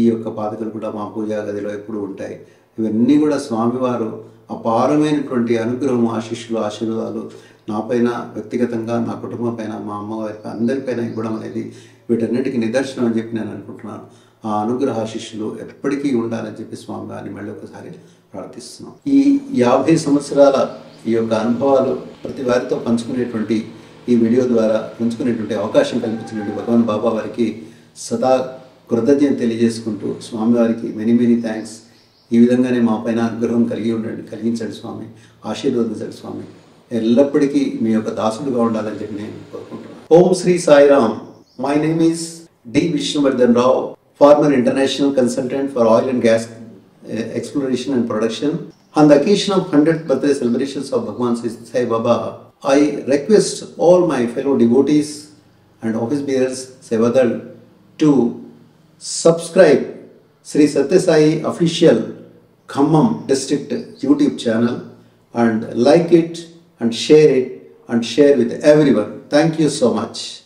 Speaker 1: ఈ యొక్క పాదుకలు కూడా మా పూజా గదిలో ఎప్పుడు ఉంటాయి. ఇవన్నీ కూడా స్వామివారు అపారమైనటువంటి అనుగ్రహం, ఆశీర్వాదాలు నాపైన వ్యక్తిగతంగా, నా కుటుంబం పైన, మా అమ్మగారి అందరిపైన ఇవ్వడం అనేది వీటన్నిటికీ నిదర్శనం అని చెప్పి నేను అనుకుంటున్నాను. ఆ అనుగ్రహ ఆశీస్సులు ఎప్పటికీ ఉండాలని చెప్పి స్వామివారిని మళ్ళీ ఒకసారి ప్రార్థిస్తున్నాం. ఈ 50 సంవత్సరాల ఈ యొక్క అనుభవాలు ప్రతి వారితో పంచుకునేటువంటి ఈ వీడియో ద్వారా పంచుకునేటువంటి అవకాశం కల్పించినటువంటి భగవాన్ బాబా వారికి సదా కృతజ్ఞత తెలియజేసుకుంటూ స్వామివారికి మెనీ థ్యాంక్స్. ఈ విధంగానే మా పైన అనుగ్రహం కలిగించండి స్వామి, ఆశీర్వదించండి స్వామి, ఎల్లప్పటికీ మీ యొక్క దాసుడుగా ఉండాలని చెప్పి నేను కోరుకుంటున్నాను. Om Shri Sairam. My name is D Vishnuvardhan Rao, former international consultant for oil and gas exploration and production. On the occasion of 100th birthday celebrations of Bhagwan Sri Sai Baba, I request all my fellow devotees and office bearers, Sevadal, to subscribe Sri Satya Sai official Khammam district YouTube channel and like it and share with everyone. Thank you so much.